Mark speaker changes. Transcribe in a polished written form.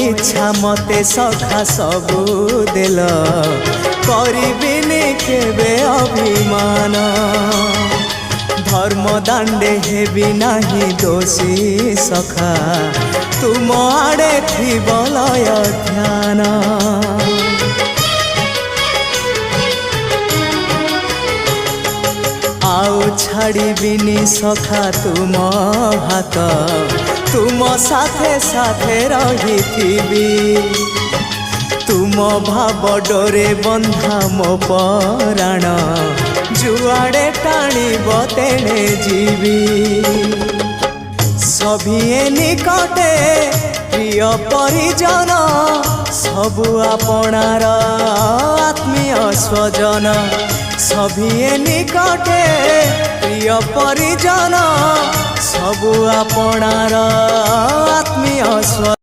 Speaker 1: इच्छा मते सखा सबू देल करिबिनी केबे अभिमान धर्म दांडे हेबी नाही दोषी सखा तुम आड़े थी बलय ध्यान आउ छाड़िबिनी सखा तुम हाथ तुम साथे साथे रही तुम भाव डोरे बंधा मो पराण जुआड़े टाणीब तेणे जीवी सभिए निकटे प्रिय परिजन सबु आपणार आत्मीय स्वजन सभिए निकटे प्रिय परिजन सबु आपणार आत्मीय स्व